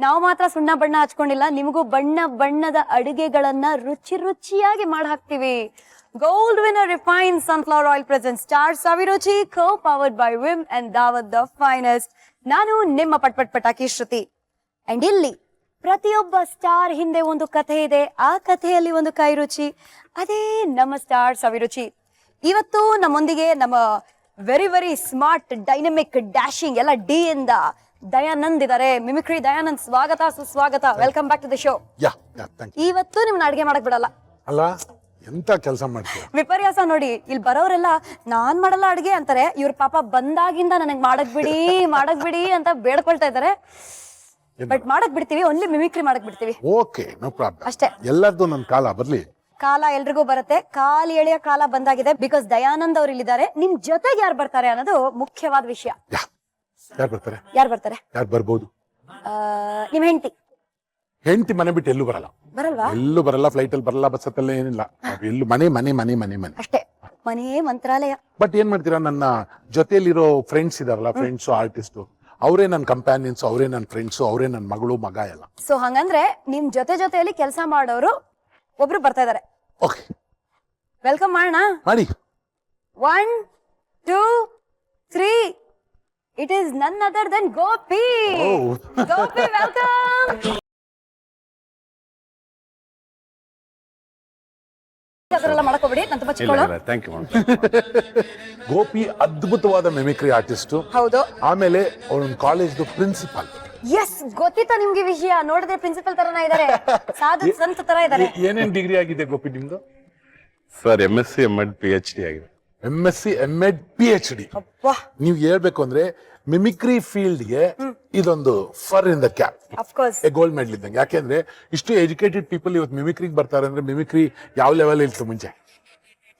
ನಾವು ಮಾತ್ರ ಸುಣ್ಣ ಬಣ್ಣ ಹಚ್ಕೊಂಡಿಲ್ಲ, ನಿಮಗೂ ಬಣ್ಣ ಬಣ್ಣದ ಅಡುಗೆಗಳನ್ನ ರುಚಿ ರುಚಿಯಾಗಿ ಮಾಡಿ ಹಾಕ್ತಿವಿ. Gold Winner refine sunflower oil present star Saviruchi co powered by Vim and Daawat the finest. ನಾನು ನಿಮ್ಮ ಪಟ್ಪಟ್ ಪಟಾಕಿ ಶ್ರುತಿ. ಅಂಡ್ ಇಲ್ಲಿ ಪ್ರತಿಯೊಬ್ಬ ಸ್ಟಾರ್ ಹಿಂದೆ ಒಂದು ಕಥೆ ಇದೆ, ಆ ಕಥೆಯಲ್ಲಿ ಒಂದು ಕೈ ರುಚಿ, ಅದೇ ನಮ್ಮ ಸ್ಟಾರ್ ಸವಿರುಚಿ. ಇವತ್ತು ನಮ್ಮೊಂದಿಗೆ ನಮ್ಮ very very smart dynamic dashing ಎಲ್ಲ ಡಿ ಇಂದ ದಯಾನಂದ್ ಇದಾರೆ. ಮಿಮಿಕ್ರಿ ದಯಾನಂದ್, ಸ್ವಾಗತ ಸುಸ್ವಾಗತ. Welcome back to the show. ಇವತ್ತು ನಿಮ್ನ ಅಡ್ಗೆ ಮಾಡಕ್ ಬಿಡಲ್ಲ ಅಲ್ಲ, ಎಂತ ಕೆಲಸ ಮಾಡ್ತೀಯ? ವಿಪರ್ಯಾಸ ನೋಡಿ, ಇಲ್ಲಿ ಬರೋರೆಲ್ಲ ನಾನ್ ಮಾಡಲ್ಲ ಅಡ್ಗೆ ಅಂತಾರೆ. ಇವ್ರ ಪಾಪ ಬಂದಾಗಿಂದ ನನಗ್ ಮಾಡಕ್ ಬಿಡಿ ಅಂತ ಬೇಡ್ಕೊಳ್ತಾ ಇದಾರೆ. ಬಟ್ ಮಾಡಕ್ ಬಿಡ್ತೀವಿ, ಓನ್ಲಿ ಮಿಮಿಕ್ರಿ ಮಾಡಕ್ ಬಿಡ್ತೀವಿ. Okay, no problem. ಅಷ್ಟೇ. ಎಲ್ಲರದ್ದು ನನ್ನ ಕಾಲ ಬರ್ಲಿ. ಕಾಲ ಎಲ್ರಿಗೂ ಬರುತ್ತೆ, ಕಾಲು ಎಳೆಯ ಕಾಲ ಬಂದಾಗಿದೆ. ಬಿಕಾಸ್ ದಯಾನಂದ್ ಅವ್ರು ಇಲ್ಲಿದ್ದಾರೆ. ನಿಮ್ ಜೊತೆಗೆ ಯಾರು ಬರ್ತಾರೆ ಅನ್ನೋದು ಮುಖ್ಯವಾದ ವಿಷಯ. ಯಾರು ಬರ್ತಾರೆ? ಯಾರು ಬರ್ಬೋದು? ನಿಮ್ ಹೆಂಡತಿ ಮನೆ ಬಿಟ್ಟು ಎಲ್ಲೂ ಬರಲ್ಲ. ಎಲ್ಲೂ ಬರಲ್ಲ, ಫ್ಲೈಟ್ ಅಲ್ಲಿ ಬರಲ್ಲ, ಬಸ್ ಹತ್ತಲ್ಲ, ಏನಿಲ್ಲ. ಎಲ್ಲೂ ಮನೆ ಮನೆ ಮನೆ ಮನೆ ಮನೆ ಅಷ್ಟೇ. ಮನೆ ಮಂತ್ರಾಲಯ. ಬಟ್ ಏನ್ ಮಾಡ್ತೀರಾ, ನನ್ನ ಜೊತೆಯಲ್ಲಿರೋ ಫ್ರೆಂಡ್ಸ್ ಇದಾರಲ್ಲ, ಫ್ರೆಂಡ್ಸ್ ಆರ್ಟಿಸ್ಟ್, ಅವರೇ ನನ್ನ ಕಂಪ್ಯಾನಿಯನ್ಸ್, ಅವರೇ ನನ್ನ ಫ್ರೆಂಡ್ಸ್, ಅವರೇ ನನ್ನ ಮಗಳು ಮಗ ಎಲ್ಲ. ಸೊ ಹಂಗಂದ್ರೆ ನಿಮ್ ಜೊತೆಯಲ್ಲಿ ಕೆಲಸ ಮಾಡೋರು ಒಬ್ರು ಬರ್ತಾ ಇದಾರೆ. ಓಕೆ, ವೆಲ್ಕಮ್ ಮಾಡೋಣ. ಮಾಡಿ. 1 2 3. It is none other than Gopi. Gopi, welcome. ಅದರೆಲ್ಲ ಮಾಡಕೋಬೇಡಿ, ನಾನು ತುಂಬಾ ಚಿಕ್ಕವಳು. Thank you. ಗೋಪಿ ಅದ್ಭುತವಾದ ಮಿಮಿಕ್ರಿ ಆರ್ಟಿಸ್ಟ್. ಹೌದು. ಆಮೇಲೆ ಅವನ ಕಾಲೇಜ್ ಪ್ರಿನ್ಸಿಪಾಲ್. ಎಸ್, ಗೊತ್ತಿತ್ತಾ ನಿಮ್ಗೆ ವಿಷಯ? ನೋಡಿದ್ರೆ ಪ್ರಿನ್ಸಿಪಲ್ ತರನ ಇದಾರೆ, ಸಾಧು ಸಂತ ತರ ಇದಾರೆ. ಏನೇನ್ ಡಿಗ್ರಿ ಆಗಿದೆ ಗೋಪಿ ನಿಮ್ದು? ಸರ್ MSc MD PhD ಆಗಿದೆ. MSc MD PhD. ನೀವ್ ಹೇಳ್ಬೇಕು ಅಂದ್ರೆ ಮಿಮಿಕ್ರಿ ಫೀಲ್ಡ್ ಗೆ ಇದೊಂದು feather in the cap, gold medal ಇದ್ದಂಗೆ. ಯಾಕೆಂದ್ರೆ ಇಷ್ಟು ಎಜುಕೇಟೆಡ್ ಪೀಪಲ್ ಇವತ್ತು ಮಿಮಿಕ್ರಿಗೆ ಬರ್ತಾರೆ ಅಂದ್ರೆ ಮಿಮಿಕ್ರಿ ಯಾವ ಲೆವೆಲ್ ಇತ್ತು ಮುಂಚೆ,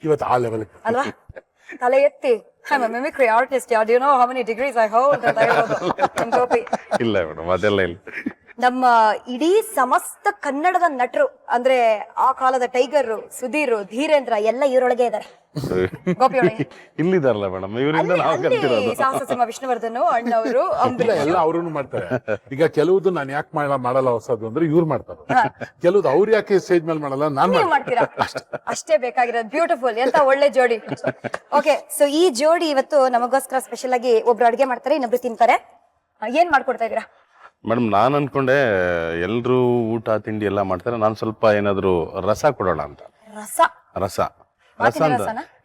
ಇವತ್ತು ಆ ಲೆವೆಲ್ ಅಲ್ವಾ? ತಲೆ ಎತ್ತಿ I'm a mimicry artist. Yeah, do you know how many degrees I hold? ಇಲ್ಲ ಮೇಡಮ್, ಅದೆಲ್ಲ ಇಲ್ಲ. ನಮ್ಮ ಇಡೀ ಸಮಸ್ತ ಕನ್ನಡದ ನಟರು ಅಂದ್ರೆ ಆ ಕಾಲದ ಟೈಗರ್, ಸುಧೀರ್, ಧೀರೇಂದ್ರ ಎಲ್ಲ ಇವರೊಳಗೆ ಇದಾರೆ. ಇಲ್ಲಿದಾರಲ್ಲ ಮೇಡಮ್, ಇವರಿಂದ ನಾವು ಕಲ್ತಿರೋದು. ಸಾಹಸ ಸಿಂಹ ವಿಷ್ಣುವರ್ಧನ್ ಅಣ್ಣವರು, ಎಲ್ಲ ಅವ್ರೂ ಮಾಡ್ತಾರೆ. ಈಗ ಕೆಲವುದು ನಾನು ಯಾಕೆ ಮಾಡಲ್ಲ ಹೊಸದು ಅಂದ್ರೆ ಇವ್ರು ಮಾಡ್ತಾರೆ, ಕೆಲವ್ದು ಅವ್ರು ಯಾಕೆ ಸ್ಟೇಜ್ ಮೇಲೆ ಮಾಡಲ್ಲ, ನಾನು ಮಾಡ್ತೀರಾ. ಅಷ್ಟೇ ಬೇಕಾಗಿರೋದು. ಬ್ಯೂಟಿಫುಲ್, ಎಂತ ಒಳ್ಳೆ ಜೋಡಿ. ಓಕೆ, ಸೊ ಈ ಜೋಡಿ ಇವತ್ತು ನಮಗೋಸ್ಕರ ಸ್ಪೆಷಲ್ ಆಗಿ ಒಬ್ರು ಅಡ್ಗೆ ಮಾಡ್ತಾರೆ, ಇನ್ನೊಬ್ರು ತಿಂತಾರೆ. ಏನ್ ಮಾಡ್ಕೊಡ್ತಾ ಇದೀರಾ? ಮೇಡಮ್, ನಾನು ಅನ್ಕೊಂಡೆ ಎಲ್ರು ಊಟ ತಿಂಡಿ ಎಲ್ಲ ಮಾಡ್ತಾರೆ, ನಾನು ಸ್ವಲ್ಪ ಏನಾದ್ರು ರಸ ಕೊಡೋಣ ಅಂತ. ರಸ ಅಂತ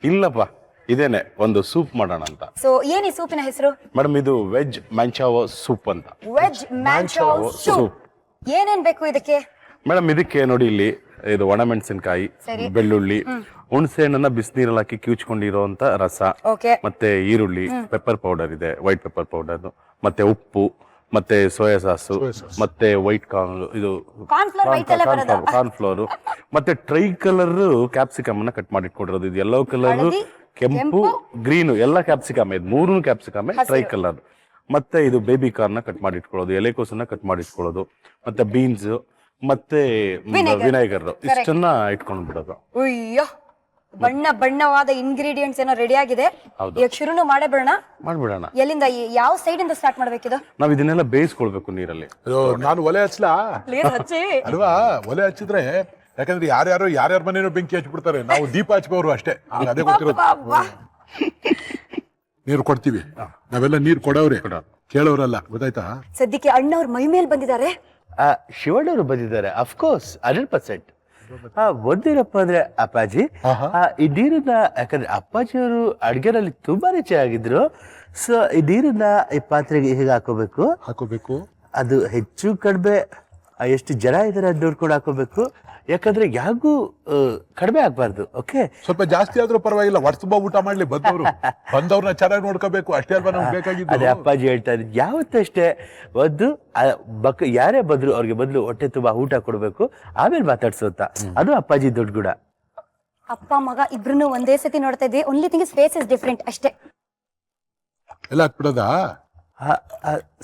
ಇಲ್ಲಪ್ಪ, ಇದೇನೆ ಒಂದು ಸೂಪ್ ಮಾಡೋಣ ಅಂತ. ಸೊ ಏನ್ ಈ ಸೂಪಿನ ಹೆಸರು? ಮೇಡಮ್, ಇದು ವೆಜ್ ಮ್ಯಾಂಚಾವೋ ಸೂಪ್ ಅಂತ. Veg manchow soup. ಏನೇನ್ ಬೇಕು ಇದಕ್ಕೆ? ಮೇಡಮ್, ಇದಕ್ಕೆ ನೋಡಿ, ಇಲ್ಲಿ ಇದು ಒಣಮೆಣಸಿನಕಾಯಿ, ಬೆಳ್ಳುಳ್ಳಿ, ಹುಣಸೆ ಹಣ್ಣನ್ನ ಬಿಸಿನೀರಲ್ಲಿ ಹಾಕಿ ಕಿವುಚ್ಕೊಂಡಿರೋಂತ ರಸ, ಮತ್ತೆ ಈರುಳ್ಳಿ, ಪೆಪ್ಪರ್ ಪೌಡರ್ ಇದೆ, ವೈಟ್ ಪೆಪ್ಪರ್ ಪೌಡರ್, ಮತ್ತೆ ಉಪ್ಪು, ಮತ್ತೆ ಸೋಯಾ ಸಾಸು, ಮತ್ತೆ ವೈಟ್ ಇದು ಕಾರ್ನ್ಫ್ಲೋರ್, ಮತ್ತೆ ಟ್ರೈ ಕಲರ್ ಕ್ಯಾಪ್ಸಿಕಮ್ ಅನ್ನ ಕಟ್ ಮಾಡಿ ಇಟ್ಕೊಂಡಿರೋದು. ಇದು ಯೆಲ್ಲೋ ಕಲರ್, ಕೆಂಪು, ಗ್ರೀನ್ ಎಲ್ಲ ಕ್ಯಾಪ್ಸಿಕಮ್, ಇದು 3 ಕ್ಯಾಪ್ಸಿಕಮ್ ಟ್ರೈ ಕಲರ್. ಮತ್ತೆ ಇದು ಬೇಬಿ ಕಾರ್ನ್ ಕಟ್ ಮಾಡಿ ಇಟ್ಕೊಳ್ಳೋದು, ಎಲೆಕೋಸನ್ನ ಕಟ್ ಮಾಡಿ ಇಟ್ಕೊಳ್ಳೋದು, ಮತ್ತೆ ಬೀನ್ಸ್, ಮತ್ತೆ ವಿನೆಗರ್, ಇಷ್ಟನ್ನ ಇಟ್ಕೊಂಡು ಬಿಡೋದು. ಅಯ್ಯೋ, ಬಣ್ಣ ಬಣ್ಣವಾದ ಇಂಗ್ರೀಡಿಯೆಂಟ್ಸ್ ಏನೋ ರೆಡಿ ಆಗಿದೆ. ಈಗ ಶುರುನು ಮಾಡ್ಬಿಡೋಣ. ಎಲ್ಲಿಂದ, ಯಾವ ಸೈಡ್ ಇಂದ ಸ್ಟಾರ್ಟ್ ಮಾಡ್ಬೇಕಿದು? ನಾವ್ ಇದನ್ನೆಲ್ಲ ಬೇಯಿಸ್ಕೊಳ್ಬೇಕು ನೀರಲ್ಲಿ. ನಾನು ಒಲೆ ಹಚ್ಚಲಾ? ಅಲ್ವಾ, ಒಲೆ ಹಚ್ಚಿದ್ರೆ ಯಾಕಂದ್ರೆ ಯಾರ್ಯಾರ ಮನೇನೋ ಬೆಂಕಿ ಹಚ್ಬಿಡ್ತಾರೆ, ನಾವು ದೀಪ ಹಚ್ಬೋರು ಅಷ್ಟೇ. ಅದೇ ಗೊತ್ತಿರೋದು. ನೀರು ಕೊಡ್ತೀವಿ, ನಾವೆಲ್ಲ ನೀರು ಕೊಡೋವ್ರೆ, ಕೇಳೋರಲ್ಲ, ಗೊತ್ತಾಯ್ತಾ? ಸದ್ಯಕ್ಕೆ ಅಣ್ಣವ್ರ ಮೈ ಮೇಲೆ ಬಂದಿದ್ದಾರೆ. ಶಿವಣ್ಣವರು ಬಂದಿದ್ದಾರೆ, ಅಫ್ಕೋರ್ಸ್ 100%. ಓದಿರಪ್ಪ ಅಂದ್ರೆ ಅಪ್ಪಾಜಿ, ಈ ನೀರನ್ನ, ಯಾಕಂದ್ರೆ ಅಪ್ಪಾಜಿಯವರು ಅಡ್ಗೆನಲ್ಲಿ ತುಂಬಾ ರುಚಿಯಾಗಿದ್ರು. ಸೊ ಈ ನೀರನ್ನ ಈ ಪಾತ್ರೆಗೆ ಹೇಗೆ ಹಾಕೋಬೇಕು, ಅದು ಹೆಚ್ಚು ಕಡಿಮೆ ಎಷ್ಟು ಜನ ಇದಾರೆ ಅದು ನೋಡ್ಕೊಂಡು ಹಾಕೋಬೇಕು. ಯಾಕಂದ್ರೆ ಯಾರಿಗೂ ಕಡಿಮೆ ಆಗ್ಬಾರ್ದು. ಓಕೆ, ಸ್ವಲ್ಪ ಜಾಸ್ತಿ ಆದ್ರೂ ಪರವಾಗಿಲ್ಲ, ವರ್ಷ ಊಟ ಮಾಡ್ಲಿ, ಬಂದವ್ರನ್ನ ಚೆನ್ನಾಗಿ ನೋಡ್ಕೋಬೇಕು, ಅಷ್ಟೇ ಅಲ್ವಾ ನಮ್ಗೆ ಬೇಕಾಗಿದ್ದು. ಅದೇ ಅಪ್ಪಾಜಿ ಹೇಳ್ತಾರೆ, ಯಾವತ್ತಷ್ಟೇ ಒಂದು ಯಾರೇ ಬಂದ್ರು ಅವ್ರಿಗೆ ಮೊದಲು ಹೊಟ್ಟೆ ತುಂಬಾ ಊಟ ಕೊಡ್ಬೇಕು, ಆಮೇಲೆ ಮಾತಾಡ್ಸು ಅಂತ. ಅದು ಅಪ್ಪಾಜಿ ದೊಡ್ಡ ಗುಣ. ಅಪ್ಪ ಮಗ ಇಬ್ರು ಒಂದೇ ಸತಿ ನೋಡ್ತಾ ಇದ್ವಿ. Only thing face is different ಅಷ್ಟೇ. ಎಲ್ಲ ಹಾಕ್ಬಿಡೋದಾ?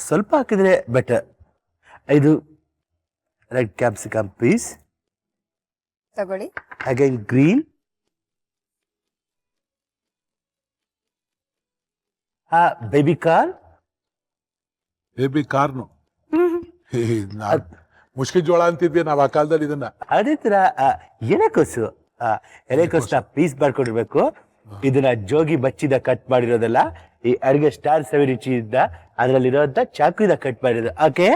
ಸ್ವಲ್ಪ ಹಾಕಿದ್ರೆ ಬೆಟರ್. ಇದು ರೆಡ್ ಕ್ಯಾಪ್ಸಿಕಮ್ ಪೀಸ್ ತಗೊಳ್ಳಿ. ಅಗೈನ್ ಗ್ರೀನ್, ಬೇಬಿ ಕಾರ್ನ್, ನಾನ್ ಮುಷ್ಕಿ ಜೋಳ ಅಂತಿದ್ವಿ ನಾವ್ ಆ ಕಾಲದಲ್ಲಿ ಇದನ್ನ. ಅದೇ ತರ ಎಲೆಕೋಸು ಎಲೆಕೋಸ್ನ ಪೀಸ್ ಬರ್ಕೊಂಡಿರ್ಬೇಕು. ಇದನ್ನ ಜೋಗಿ ಬಚ್ಚಿದ ಕಟ್ ಮಾಡಿರೋದಲ್ಲ, ಈ ಅಡಿಗೆ ಸ್ಟಾರ್ ಸವಿರುಚಿ ಇದ್ದ ಅದ್ರಲ್ಲಿರೋಂತ ಚಾಕುವಿದ ಕಟ್ ಮಾಡಿರೋದು. ಓಕೆ,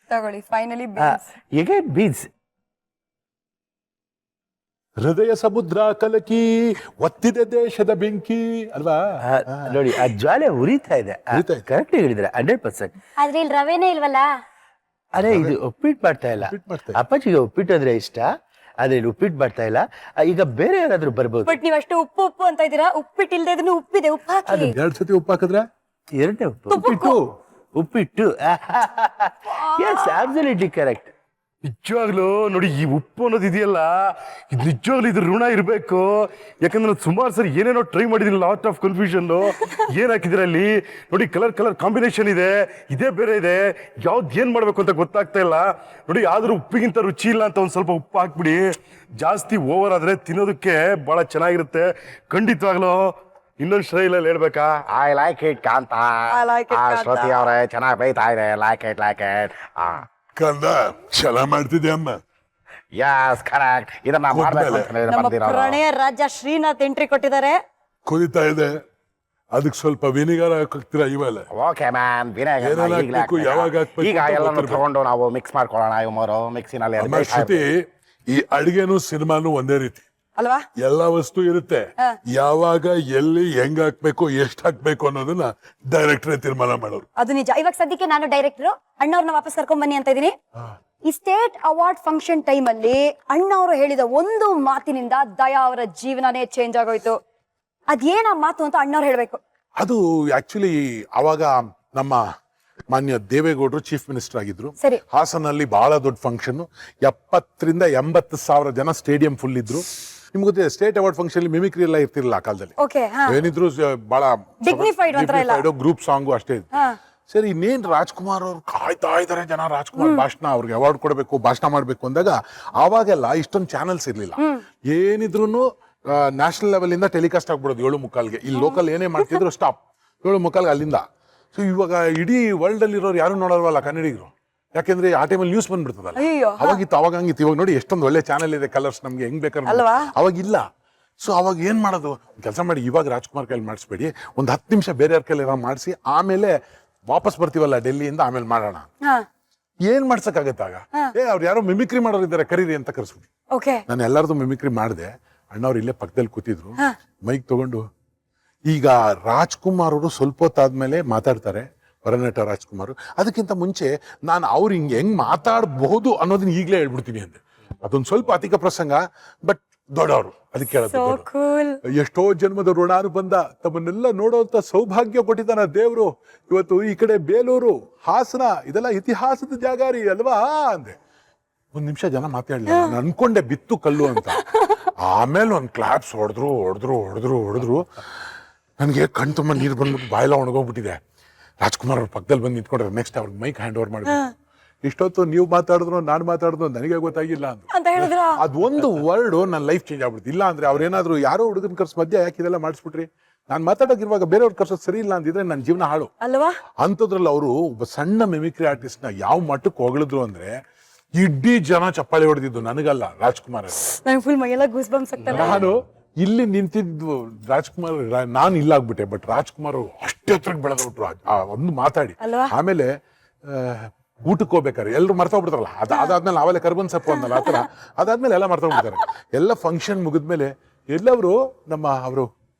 ತಗೊಳ್ಳಿ ಫೈನಲಿ ಈಗ ಬೀನ್ಸ್. ಹೃದಯ ಸಮುದ್ರ ಕಲಕಿ ಒತ್ತಿದೆ ದೇಶದ ಬೆಂಕಿ ಅಲ್ವಾ? ನೋಡಿ ಆ ಜ್ವಾಲೆ ಉರಿತಾ ಇದೆ. ಉರಿತಾ ಇದೆ. ಕರೆಕ್ಟ್ ಹೇಳಿದ್ರೆ 100%. ಆದ್ರೆ ಇಲ್ಲಿ ರವೆನೇ ಇಲ್ವಲ್ಲ. ಅರೆ ಇದು ಉಪ್ಪಿಟ್ಟು ಮಾಡ್ತಾ ಇಲ್ಲ. ಉಪ್ಪಿಟ್ಟು ಮಾಡ್ತಾ ಇಲ್ಲ. ಅಪ್ಪಾಜಿಗೆ ಉಪ್ಪಿಟ್ಟು ಅಂದ್ರೆ ಇಷ್ಟ, ಆದ್ರೆ ಇಲ್ಲಿ ಉಪ್ಪಿಟ್ಟು ಮಾಡ್ತಾ ಇಲ್ಲ. ಈಗ ಬೇರೆ ಯಾರಾದ್ರೂ ಬರ್ಬೋದು. ಬಟ್ ನೀವ್ ಅಷ್ಟು ಉಪ್ಪು ಉಪ್ಪು ಅಂತ ಇದ್ದೀರಾ, ಉಪ್ಪಿಟ್ಟು ಇಲ್ದೇ ಇದನ್ನು ಉಪ್ಪಿದೆ, ಉಪ್ಪು ಹಾಕಿ. 2 ಸತಿ ಉಪ್ಪು ಹಾಕಿದ್ರೆ ಎರಡನೇ ಉಪ್ಪಿಟ್ಟು. ಉಪ್ಪಿಟ್ಟು ಎಸ್, ಅಬ್ಸಲ್ಯೂಟ್ಲಿ ಕರೆಕ್ಟ್. ನಿಜವಾಗ್ಲೂ ನೋಡಿ, ಈ ಉಪ್ಪು ಅನ್ನೋದು ಇದೆಯಲ್ಲ, ಇದು ನಿಜವಾಗ್ಲೂ ಇದ್ರ ಋಣ ಇರಬೇಕು. ಯಾಕಂದ್ರೆ ನಾನು ಸುಮಾರು ಸರಿ ಏನೇನೋ ಟ್ರೈ ಮಾಡಿದೀನಿ, ಲಾಟ್ ಆಫ್ ಕನ್ಫ್ಯೂಷನ್. ಏನ್ ಹಾಕಿದ್ರೆ ಅಲ್ಲಿ ನೋಡಿ, ಕಲರ್ ಕಾಂಬಿನೇಷನ್ ಇದೆ, ಇದೇ ಬೇರೆ ಇದೆ, ಯಾವ್ದು ಏನ್ ಮಾಡ್ಬೇಕು ಅಂತ ಗೊತ್ತಾಗ್ತಾ ಇಲ್ಲ ನೋಡಿ. ಆದ್ರೂ ಉಪ್ಪಿಗಿಂತ ರುಚಿ ಇಲ್ಲ ಅಂತ ಒಂದ್ ಸ್ವಲ್ಪ ಉಪ್ಪು ಹಾಕ್ಬಿಡಿ. ಜಾಸ್ತಿ ಓವರ್ ಆದ್ರೆ ತಿನ್ನೋದಕ್ಕೆ ಬಹಳ ಚೆನ್ನಾಗಿರುತ್ತೆ. ಖಂಡಿತವಾಗ್ಲೂ ಇನ್ನೊಂದು ಸ್ಟೈಲಲ್ಲಿ ಹೇಳ್ಬೇಕಾ, ಐ ಲೈಕ್ ಇಟ್ ಕಾಂತ. ಶ್ರುತಿ ಅವರೇ ಚೆನ್ನಾಗಿ ಬೈತಾ ಇದೆ, ಲೈಕ್ ಇಟ್ ಕಂದ ಛಲ ಮಾಡ್ತಿದ್ದೆ ಅಮ್ಮ. Yes correct. ಇದನ್ನ ಮಾಡ್ಬೇಕು ಅಂತ ಹೇಳಿದ್ರೆ ನಮ್ಮ ಬಂದಿರೋರು. ಪ್ರಣಯ ರಾಜ ಶ್ರೀನಾಥ್ ಎಂಟ್ರಿ ಕೊಟ್ಟಿದ್ದಾರೆ. ಕುದಿತಾ ಇದೆ, ಅದಕ್ಕೆ ಸ್ವಲ್ಪ ವಿನಿಗರ್ ಹಾಕ್ತೀರಾ ಇವೆಲ್ಲ? ಓಕೆ ಮ್ಯಾನ್, ವಿನೆಗರ್ ಏನೇನ್ ಹಾಕ್ಬೇಕು, ಯಾವಾಗ ಹಾಕ್ಬೇಕು ಈಗ ಅಂತ ಎಲ್ಲಾನು ಗೊತ್ತಿರ್ಬೇಕು. ತಗೊಂಡು ನಾವು ಮಿಕ್ಸ್ ಮಾಡ್ಕೊಳ್ಳೋಣ. ಇವರು ಮಿಕ್ಸಿನಲ್ಲಿ ಅಮ್ಮ ಶ್ರುತಿ, ಈ ಅಡಿಗೆನು ಸಿನಿಮಾನು ಒಂದೇ ರೀತಿ, ಅಲ್ವಾ? ಎಲ್ಲಾ ವಸ್ತು ಇರುತ್ತೆ. ಯಾವಾಗ ಎಲ್ಲಿ ಹೆಂಗ್ ಹಾಕ್ಬೇಕು ಎಷ್ಟ್ ಹಾಕ್ಬೇಕು ಅನ್ನೋದನ್ನ ಡೈರೆಕ್ಟರ್ ತೀರ್ಮಾನ ಮಾಡೋರು. ಅದು ನಿಜ. ಇವಾಗ ಸದ್ಯಕ್ಕೆ ನಾನು ಡೈರೆಕ್ಟರ್ ಅಣ್ಣವ್ರನ್ನ ವಾಪಸ್ ಕರ್ಕೊಂಡ್ ಬನ್ನಿ ಅಂತ ಇದೀನಿ. ಈ ಸ್ಟೇಟ್ ಅವಾರ್ಡ್ ಫಂಕ್ಷನ್ ಟೈಮ್ ಅಲ್ಲಿ ಅಣ್ಣವರು ಹೇಳಿದ ಒಂದು ಮಾತಿನಿಂದ ದಯಾ ಅವರ ಜೀವನನೇ ಚೇಂಜ್ ಆಗೋಯ್ತು. ಅದೇನ ಮಾತು ಅಂತ ಅಣ್ಣವ್ರು ಹೇಳ್ಬೇಕು. ಅದು ಆಕ್ಚುಲಿ ಅವಾಗ ನಮ್ಮ ಮಾನ್ಯ ದೇವೇಗೌಡರು ಚೀಫ್ ಮಿನಿಸ್ಟರ್ ಆಗಿದ್ರು. ಸರಿ. ಹಾಸನಲ್ಲಿ ಬಹಳ ದೊಡ್ಡ ಫಂಕ್ಷನ್, 70,000 to 80,000 ಜನ ಸ್ಟೇಡಿಯಂ ಫುಲ್ ಇದ್ರು. ನಿಮ್ಗೆ ಗೊತ್ತಿದೆ, ಸ್ಟೇಟ್ ಅವಾರ್ಡ್ ಫಂಕ್ಷನ್ ಮಿಮಿಕ್ರಿ ಎಲ್ಲ ಇರ್ತಿರ್ಲಿಲ್ಲ ಆ ಕಾಲದಲ್ಲಿ. ಓಕೆ, ಏನಿದ್ರು ಬಹಳ Dignified ಒಂಥರ ಎಲ್ಲ. ಗ್ರೂಪ್ ಸಾಂಗು ಅಷ್ಟೇ ಇತ್ತು. ಸರಿ, ಇನ್ನೇನ್ ರಾಜ್ಕುಮಾರ್ ಅವ್ರು ಕಾಯ್ತಾ ಇದಾರೆ ಜನ, ರಾಜ್ಕುಮಾರ್ ಭಾಷಣ, ಅವ್ರಿಗೆ ಅವಾರ್ಡ್ ಕೊಡಬೇಕು, ಭಾಷಣ ಮಾಡ್ಬೇಕು ಅಂದಾಗ ಆವಾಗೆಲ್ಲ ಇಷ್ಟೊಂದು ಚಾನೆಲ್ಸ್ ಇರ್ಲಿಲ್ಲ. ಏನಿದ್ರು ನ್ಯಾಷನಲ್ ಲೆವೆಲ್ ಇಂದ ಟೆಲಿಕಾಸ್ಟ್ ಆಗ್ಬಿಡೋದು 7:45ಗೆ. ಇಲ್ಲಿ ಲೋಕಲ್ ಏನೇ ಮಾಡ್ತಿದ್ರು ಸ್ಟಾಪ್ 7:45 ಅಲ್ಲಿಂದ. ಸೊ ಇವಾಗ ಇಡೀ ವರ್ಲ್ಡ್ ಅಲ್ಲಿ ಇರೋರು ಯಾರು ನೋಡಲ್ವಲ್ಲ ಕನ್ನಡಿಗರು, ಯಾಕೆಂದ್ರೆ ಆ ಟೈಮಲ್ಲಿ ನ್ಯೂಸ್ ಬಂದ್ಬಿಡ್ತದಲ್ಲ. ಅವಾಗಿತ್ತು, ಅವಾಗ ಹಂಗಿತ್ತು. ಇವಾಗ ನೋಡಿ ಎಷ್ಟೊಂದು ಒಳ್ಳೆ ಚಾನೆಲ್ ಇದೆ, ಕಲರ್ಸ್, ನಮ್ಗೆ ಹೆಂಗ್ ಬೇಕಾದ್ರೆ. ಅವಾಗಿಲ್ಲ. ಸೊ ಅವಾಗ ಏನ್ ಮಾಡೋದು, ಕೆಲಸ ಮಾಡಿ ಇವಾಗ ರಾಜ್ಕುಮಾರ್ ಕೈಲಿ ಮಾಡಿಸ್ಬೇಡಿ, ಒಂದು 10 ನಿಮಿಷ ಬೇರೆಯವ್ರ ಕೈಲಿ ಮಾಡಿಸಿ, ಆಮೇಲೆ ವಾಪಸ್ ಬರ್ತೀವಲ್ಲ ಡೆಲ್ಲಿಯಿಂದ, ಆಮೇಲೆ ಮಾಡೋಣ. ಏನ್ ಮಾಡ್ಸಕ್ಕಾಗತ್ತಾಗ? ಅವ್ರು ಯಾರೋ ಮಿಮಿಕ್ರಿ ಮಾಡೋರು ಇದ್ದಾರೆ, ಕರೀರಿ ಅಂತ ಕರ್ಸ್ಬಿಡಿ. ನಾನು ಎಲ್ಲಾರ್ದು ಮಿಮಿಕ್ರಿ ಮಾಡಿದೆ. ಅಣ್ಣವ್ರು ಇಲ್ಲೇ ಪಕ್ಕದಲ್ಲಿ ಕೂತಿದ್ರು, ಮೈಕ್ ತಗೊಂಡು, ಈಗ ರಾಜ್ಕುಮಾರ್ ಅವರು ಸ್ವಲ್ಪ ಹೊತ್ತಾದ್ಮೇಲೆ ಮಾತಾಡ್ತಾರೆ, ಹೊರನಟ ರಾಜ್ಕುಮಾರ್. ಅದಕ್ಕಿಂತ ಮುಂಚೆ ನಾನು ಅವ್ರು ಹೆಂಗ್ ಮಾತಾಡಬಹುದು ಅನ್ನೋದನ್ನ ಈಗಲೇ ಹೇಳ್ಬಿಡ್ತೀನಿ ಅಂದೆ. ಅದೊಂದು ಸ್ವಲ್ಪ ಅಧಿಕ ಪ್ರಸಂಗ, ಬಟ್ ದೊಡ್ಡವರು, ಅದಕ್ಕೆ ಹೇಳೋದು. ಎಷ್ಟೋ ಜನ್ಮದ ಋಣಾನು ಬಂದ ತಮ್ಮನ್ನೆಲ್ಲ ನೋಡುವಂತ ಸೌಭಾಗ್ಯ ಕೊಟ್ಟಿದ್ದಾನ ದೇವ್ರು. ಇವತ್ತು ಈ ಕಡೆ ಬೇಲೂರು, ಹಾಸನ, ಇದೆಲ್ಲ ಇತಿಹಾಸದ ಜಾಗ ರೀ ಅಲ್ವಾ ಅಂದೆ. 1 ನಿಮಿಷ ಜನ ಮಾತಾಡ್ಲಿಲ್ಲ. ನಾನು ಅನ್ಕೊಂಡೆ ಬಿತ್ತು ಕಲ್ಲು ಅಂತ. ಆಮೇಲೆ ಒಂದು ಕ್ಲಾಪ್ಸ್ ಹೊಡೆದ್ರು. ನನಗೆ ಕಣ್ ತುಂಬ ನೀರು ಬಂದ್ಬಿಟ್ಟು ಬಾಯೆಲ್ಲ ಒಣಗೋಗ್ಬಿಟ್ಟಿದೆ. ರಾಜ್ಕುಮಾರ್ ಅವ್ರ ಪಕ್ಕದಲ್ಲಿ ಬಂದು ನಿಂತ್ಕೊಂಡ್ರೆ ನೆಕ್ಸ್ಟ್ ಅವ್ರಿಗೆ ಮೈಕ್ ಹ್ಯಾಂಡ್ ಓವರ್ ಮಾಡಿದ್ರು. ಇಷ್ಟೊತ್ತು ನೀವು ಮಾತಾಡಿದ್ರು ನಾನು ಮಾತಾಡಿದ್ರು ನನಗೆ ಗೊತ್ತಾಗಿಲ್ಲ ಅಂತ. ಅದೊಂದು ವರ್ಡ್ ನನ್ನ ಲೈಫ್ ಚೇಂಜ್ ಆಗ್ಬಿಡ್ತು. ಇಲ್ಲ ಅಂದ್ರೆ ಅವ್ರೇನಾದ್ರು ಯಾರೋ ಹುಡುಗನ ಕರ್ಸ್ ಮಧ್ಯ ಯಾಕೆ ಇದೆಲ್ಲ ಮಾಡಿಸ್ಬಿಟ್ರಿ, ನಾನು ಮಾತಾಡೋಕಿರುವಾಗ ಬೇರೆಯವ್ರ ಕರ್ಸೋದು ಸರಿ ಇಲ್ಲ ಅಂದಿದ್ರೆ ನನ್ನ ಜೀವನ ಹಾಳು ಅಲ್ವಾ. ಅಂಥದ್ರಲ್ಲಿ ಅವರು ಒಬ್ಬ ಸಣ್ಣ ಮಿಮಿಕ್ರಿ ಆರ್ಟಿಸ್ಟ್ ನ ಯಾವ ಮಟ್ಟಕ್ಕೆ ಹೊಗಳಿದ್ರು ಅಂದ್ರೆ ಇಡೀ ಜನ ಚಪ್ಪಾಳೆ ಹೊಡೆದಿದ್ದು, ನನಗಲ್ಲ, ರಾಜ್ಕುಮಾರ್. ನಾನು ಇಲ್ಲಿ ನಿಂತಿದ್ದು ರಾಜ್ಕುಮಾರ್, ನಾನು ಇಲ್ಲ ಆಗ್ಬಿಟ್ಟೆ. ಬಟ್ ರಾಜ್ಕುಮಾರ್ ಅಷ್ಟೇ ಹತ್ರಕ್ಕೆ ಬೆಳೆದ್ಬಿಟ್ರು ಒಂದು ಮಾತಾಡಿ. ಆಮೇಲೆ ಊಟಕ್ಕೆ ಹೋಗ್ಬೇಕಾರೆ ಎಲ್ರು ಮರ್ತೋಗ್ಬಿಡ್ತಾರಲ್ಲ, ಅದಾದ್ಮೇಲೆ ನಾವೆಲ್ಲ ಕರ್ಬನ್ ಸಪ್ಪು ಅಂದಲ್ಲ ಆ ಥರ, ಅದಾದ್ಮೇಲೆ ಎಲ್ಲ ಮರ್ತೋಗ್ಬಿಡ್ತಾರೆ. ಎಲ್ಲ ಫಂಕ್ಷನ್ ಮುಗಿದ್ಮೇಲೆ ಎಲ್ಲವರು ನಮ್ಮ ಅವರು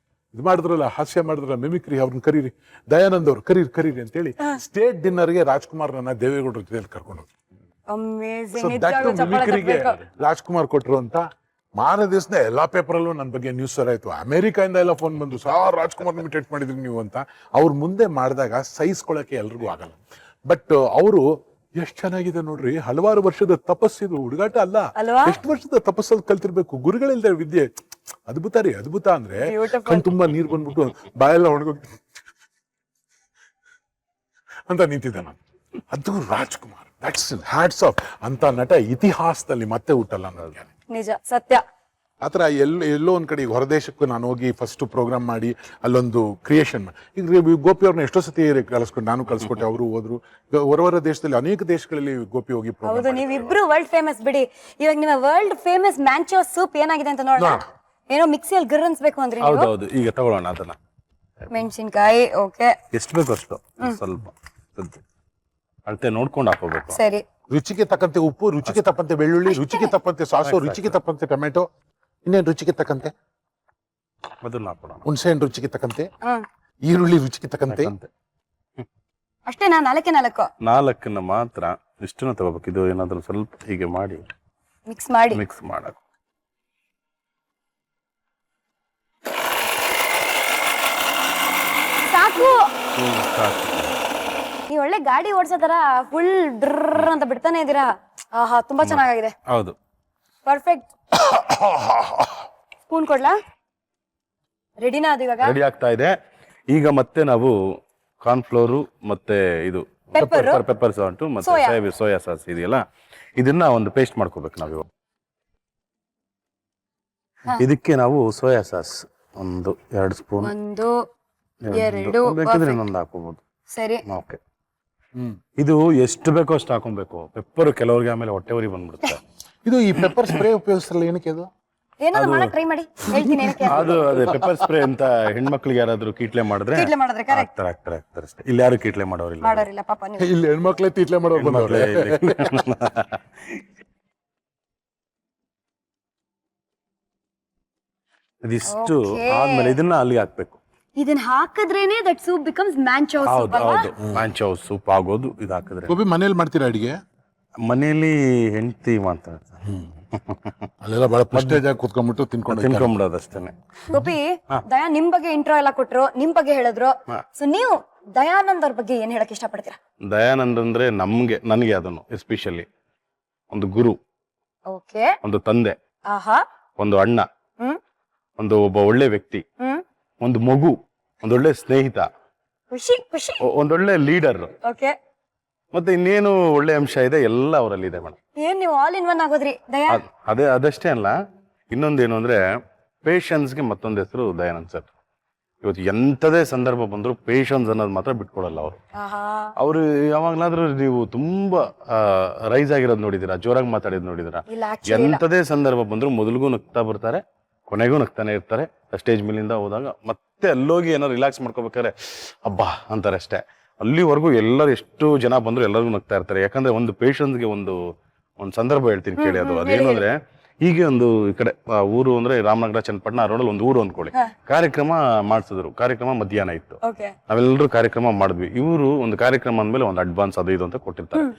ಇದು ಮಾಡಿದ್ರಲ್ಲ, ಹಾಸ್ಯ ಮಾಡಿದ್ರಲ್ಲ ಮಿಮಿಕ್ರಿ, ಅವ್ರನ್ನ ಕರೀರಿ, ದಯಾನಂದ್ ಅವ್ರು ಕರೀರಿ ಅಂತೇಳಿ ಸ್ಟೇಟ್ ಡಿನ್ನರ್ಗೆ ರಾಜ್ಕುಮಾರ್ನ ದೇವೇಗೌಡರ ಜೊತೆಲಿ ಕರ್ಕೊಂಡು ಹೋದ್ರು. ಮಿಮಿಕ್ರಿಗೆ ರಾಜ್ಕುಮಾರ್ ಕೊಟ್ರು ಅಂತ ಮಾರನೇ ದಿವಸದ ಎಲ್ಲಾ ಪೇಪರಲ್ಲೂ ನನ್ನ ಬಗ್ಗೆ ನ್ಯೂಸ್ ಆಯ್ತು. ಅಮೆರಿಕಾಯಿಂದ ಎಲ್ಲ ಫೋನ್ ಬಂದು, ಸಾರ್ ರಾಜ್ಕುಮಾರ್ ಇಮಿಟೇಟ್ ಮಾಡಿದ್ರಿ ನೀವು ಅಂತ. ಅವ್ರ ಮುಂದೆ ಮಾಡಿದಾಗ ಸಹಿಸ್ಕೊಳಕ್ಕೆ ಎಲ್ರಿಗೂ ಆಗಲ್ಲ. ಬಟ್ ಅವರು ಎಷ್ಟ್ ಚೆನ್ನಾಗಿದೆ ನೋಡ್ರಿ, ಹಲವಾರು ವರ್ಷದ ತಪಸ್ಸಿದು, ಹುಡುಗಾಟ ಅಲ್ಲ. ಎಷ್ಟು ವರ್ಷದ ತಪಸ್ಸಲ್ಲಿ ಕಲ್ತಿರ್ಬೇಕು, ಗುರುಗಳಿಲ್ದೆ ವಿದ್ಯೆ. ಅದ್ಭುತ ರೀ, ಅದ್ಭುತ ಅಂದ್ರೆ ಕಣ್ ತುಂಬಾ ನೀರ್ ಬಂದ್ಬಿಟ್ಟು ಬಾಯೆಲ್ಲ ಒಣಗೋಗಿ ಅಂತ ನಿಂತಿದ್ದೆ ನಾನು. ಅದು ರಾಜ್ಕುಮಾರ್, ದಟ್ಸ್ ಹ್ಯಾಟ್ಸ್ ಆಫ್ ಅಂತ ನಟ ಇತಿಹಾಸದಲ್ಲಿ ಮತ್ತೆ ಹುಟ್ಟಲ್ಲ ನನಗೆ. ನಿಜ, ಸತ್ಯ. ಆತರ ಎಲ್ಲೋ ಒಂದ್ ಕಡೆ ಈಗ ಹೊರದೇಶಕ್ಕೂ ನಾನು ಹೋಗಿ ಫಸ್ಟ್ ಪ್ರೋಗ್ರಾಮ್ ಮಾಡಿ ಅಲ್ಲೊಂದು ಕ್ರಿಯೇಷನ್ ಈಗ ಗೋಪಿ ಅವ್ರನ್ನ ಎಷ್ಟೋ ಸತಿ ಕಳಿಸ್ಕೊಂಡು ನಾನು ಕಳ್ಸ್ಕೊಟ್ಟೆ, ಅವರು ಹೋದ್ರು. ಹೊರ ದೇಶದಲ್ಲಿ ಅನೇಕ ದೇಶಗಳಲ್ಲಿ ಗೋಪಿ ಹೋಗಿ ಹೌದು, ಪ್ರೋಗ್ರಾಮ್. ನೀವಿಬ್ರು ವರ್ಲ್ಡ್ ಫೇಮಸ್ ಬಿಡಿ. ಇವಾಗ ನಿಮ್ಮ ವರ್ಲ್ಡ್ ಫೇಮಸ್ ಮ್ಯಾಂಚೋ ಸೂಪ್ ಏನಾಗಿದೆ ಅಂತ ನೋಡೋಣ. ಏನೋ ಮಿಕ್ಸಿಯಲ್ಲಿ ಗರ್ ಅನ್ಸ್ಬೇಕು ಅಂದ್ರೆ ನೀವು. ಹೌದೌದು, ಈಗ ತಗೊಳ್ಳೋಣ ಅದನ್ನ. ಮೆಣಸಿನ್ಕಾಯಿ, ಓಕೆ, ಎಷ್ಟು ಬೇಕು ಅಷ್ಟು, ಸ್ವಲ್ಪ ಅಳತೆ ನೋಡ್ಕೊಂಡು ಹಾಕೋಬೇಕು. ಸರಿ. ರುಚಿಗೆ ತಕ್ಕಂತೆ ಉಪ್ಪು, ರುಚಿಗೆ ತಕ್ಕಂತೆ ಬೆಳ್ಳುಳ್ಳಿ, ರುಚಿಗೆ ತಕ್ಕಂತೆ ಸಾಸು, ರುಚಿಗೆ ತಕ್ಕಂತೆ ಟೊಮೆಟೊ, ಇನ್ನೇನು ರುಚಿಗೆ ತಕ್ಕಂತೆ ಅದನ್ನ ಹಾಕೋಣ. ಹುಣಸೆಹಣ್ಣು ರುಚಿಗೆ ತಕ್ಕಂತೆ, ಈರುಳ್ಳಿ ರುಚಿಗೆ ತಕ್ಕಂತೆ. ಅಷ್ಟೇನಾ? 4 4 ಮಾತ್ರ ಇಷ್ಟನ್ನ ತಗೋಬೇಕು. ಇದು ಏನಾದ್ರು ಸ್ವಲ್ಪ ಹೀಗೆ ಮಾಡಿ ಮಿಕ್ಸ್ ಮಾಡಿ ಮಾಡಕ್. ಸಾಕು. ನೀವು ಒಳ್ಳೆ ಗಾಡಿ ಓಡಿಸೋತರ ಫುಲ್ ಡ್ರರ್ ಅಂತ ಬಿಡ್ತಾನೆ ಇದೀರಾ. ಆಹಾ, ತುಂಬಾ ಚೆನ್ನಾಗಿದೆ. ಹೌದು, ಪರ್ಫೆಕ್ಟ್. ಸ್ಪೂನ್ ಕೊಡ್ಲಾ? ರೆಡಿನಾ ಅದು ಇವಾಗ? ರೆಡಿ ಆಗ್ತಾ ಇದೆ. ಈಗ ಮತ್ತೆ ನಾವು ಕಾರ್ನ್ಫ್ಲೋರು ಮತ್ತೆ ಇದು ಪೆಪ್ಪರ್ ಸಾಲ್ಟ್ ಮತ್ತೆ ಸೋಯಾ ಸಾಸ್ ಇದೆಯಲ್ಲ, ಇದನ್ನ ಒಂದು ಪೇಸ್ಟ್ ಮಾಡ್ಕೋಬೇಕು ನಾವು ಇವಾಗ. ಇದಕ್ಕೆ ನಾವು ಸೋಯಾ ಸಾಸ್ 1-2 ಸ್ಪೂನ್, 1-2 ಬೇಕಿದ್ರೆ ಇನ್ನೊಂದು ಹಾಕೋಬಹುದು. ಸರಿ, ಓಕೆ. ಇದು ಎಷ್ಟು ಬೇಕೋ ಅಷ್ಟು ಹಾಕೊಬೇಕು. ಪೆಪ್ಪರ್ ಕೆಲವರಿಗೆ ಆಮೇಲೆ ಹೊಟ್ಟೆ ಉರಿ ಬಂದ್ಬಿಡುತ್ತೆ. ಇದು ಈ ಪೆಪ್ಪರ್ ಸ್ಪ್ರೇ ಉಪಯೋಗಿಸಲ್ಲ, ಏನಕ್ಕೆ ಅದು? ಏನಾದ್ರು ಮಾಡಕ್ ಟ್ರೈ ಮಾಡಿ, ಹೇಳ್ತೀನಿ ಏನಕ್ಕೆ. ಅದು ಅದೇ ಪೆಪ್ಪರ್ ಸ್ಪ್ರೇ ಅಂತ ಹೆಣ್ಮಕ್ಳಿಗೆ ಯಾರಾದ್ರೂ ಕೀಟ್ಲೆ ಮಾಡಿದ್ರೆ ಕರೆಕ್ಟ್ ಆಗ್ತಾರೆ ಅಷ್ಟೇ. ಇಲ್ಲಿ ಯಾರು ಕೀಟ್ಲೆ ಮಾಡೋರಿಲ್ಲ. ಮಾಡೋರಿಲ್ಲ ಪಾಪ ನೀವು. ಇಲ್ಲಿ ಹೆಣ್ಮಕ್ಳೇ ತೀಟ್ಲೆ ಮಾಡೋರು ಬಂದವ್ರೆ. ಇದಿಷ್ಟು ಆದ್ಮೇಲೆ ಇದನ್ನ ಅಲ್ಲಿಗೆ ಹಾಕ್ಬೇಕು. ಇದನ್ನ ಹಾಕಿದ್ರೇನೆ that soup becomes manchow soup ಹೌದು ಅಲ್ವಾ? ಹೌದು, ಮ್ಯಾಂಚೋ ಸೂಪ್ ಆಗೋದು ಇದು ಹಾಕಿದ್ರೆ. ಗೋಪಿ ಮನೇಲಿ ಮಾಡ್ತೀರಾ ಅಡಿಗೆ? ಮನೇಲಿ ಹೆಂಡತಿ ಮಾಡ್ತಾರೆ, ಅಲ್ಲೆಲ್ಲ ಬಹಳ ಪ್ರೆಸ್ಟೇಜ್ ಆಗಿ ಕುತ್ಕೊಂಡ್ಬಿಟ್ಟು ತಿನ್ಕೊಂಬಿಡೋದು ಅಷ್ಟೇನೆ. ಗೋಪಿ, ದಯಾ ನಿಮ್ ಬಗ್ಗೆ ಇಂಟ್ರೋ ಎಲ್ಲ ಕೊಟ್ರು, ನಿಮ್ ಬಗ್ಗೆ ಹೇಳಿದ್ರು. ಸೊ ನೀವು ದಯಾನಂದ್ ಅವ್ರ ಬಗ್ಗೆ ಏನ್ ಹೇಳಕ್ ಇಷ್ಟಪಡ್ತೀರಾ? ದಯಾನಂದ್ ಅಂದ್ರೆ ನನಗೆ ಅದನ್ನು ಎಸ್ಪೆಷಲಿ ಒಂದು ಗುರು, ಓಕೆ, ಒಂದು ತಂದೆ, ಆಹಾ, ಒಂದು ಅಣ್ಣ, ಒಬ್ಬ ಒಳ್ಳೆ ವ್ಯಕ್ತಿ, ಒಂದು ಮಗು, ಒಂದೊಳ್ಳೆ ಸ್ನೇಹಿತ, ಖುಷಿ ಖುಷಿ, ಒಂದೊಳ್ಳೆ ಲೀಡರ್, ಓಕೆ. ಮತ್ತೆ ಇನ್ನೇನು ಒಳ್ಳೆ ಅಂಶ ಇದೆ ಎಲ್ಲ ಅವರಲ್ಲಿ ಇದೆ ಮೇಡಮ್. ಏನ್ ನೀವು ಆಲ್ ಇನ್ ಒನ್ ಆಗೋದ್ರಿ ದಯಾ. ಅದಷ್ಟೇ ಅಲ್ಲ, ಇನ್ನೊಂದೇನು ಅಂದ್ರೆ ಪೇಷನ್ಸ್ಗೆ ಮತ್ತೊಂದು ಹೆಸರು ದಯಾನಂದ್ ಸರ್. ಇವತ್ತು ಎಂಥದೇ ಸಂದರ್ಭ ಬಂದ್ರು ಪೇಷನ್ಸ್ ಅನ್ನೋದು ಮಾತ್ರ ಬಿಟ್ಕೊಡಲ್ಲ ಅವರು. ಅವರು ಯಾವಾಗ್ಲಾದ್ರೂ ನೀವು ತುಂಬಾ ರೈಸ್ ಆಗಿರೋದು ನೋಡಿದಿರಾ, ಜೋರಾಗಿ ಮಾತಾಡಿದ್ ನೋಡಿದಿರಾ? ಎಂಥದೇ ಸಂದರ್ಭ ಬಂದ್ರು ಮೊದಲಿಗೂ ನಗ್ತಾ ಬರ್ತಾರೆ, ಕೊನೆಗೂ ನಗ್ತಾನೆ ಇರ್ತಾರೆ. ಸ್ಟೇಜ್ ಮೇಲಿಂದ ಹೋದಾಗ ಮತ್ತೆ ಅಲ್ಲೋಗಿ ಏನಾದ್ರು ರಿಲ್ಯಾಕ್ಸ್ ಮಾಡ್ಕೋಬೇಕಾದ್ರೆ ಅಬ್ಬಾ ಅಂತಾರೆ ಅಷ್ಟೇ. ಅಲ್ಲಿವರೆಗೂ ಎಲ್ಲರೂ ಎಷ್ಟು ಜನ ಬಂದ್ರು ಎಲ್ಲರಿಗೂ ನಗ್ತಾ ಇರ್ತಾರೆ. ಯಾಕಂದ್ರೆ ಒಂದು ಪೇಷನ್ಸ್ಗೆ ಒಂದು ಸಂದರ್ಭ ಹೇಳ್ತೀನಿ ಕೇಳಿ. ಅದೇನು ಅಂದ್ರೆ, ಹೀಗೆ ಒಂದು ಈ ಕಡೆ ಊರು ಅಂದ್ರೆ ರಾಮನಗರ ಚನ್ನಪಟ್ಟಣ ಆ ರೋಡಲ್ಲಿ ಒಂದು ಊರು ಅನ್ಕೊಳ್ಳಿ. ಕಾರ್ಯಕ್ರಮ ಮಾಡಿಸಿದ್ರು. ಕಾರ್ಯಕ್ರಮ ಮಧ್ಯಾಹ್ನ ಇತ್ತು. ನಾವೆಲ್ಲರೂ ಕಾರ್ಯಕ್ರಮ ಮಾಡಿದ್ವಿ. ಇವರು ಒಂದು ಕಾರ್ಯಕ್ರಮ ಅಂದ್ಮೇಲೆ ಒಂದು ಅಡ್ವಾನ್ಸ್ ಅದು ಇದು ಅಂತ ಕೊಟ್ಟಿರ್ತಾರೆ.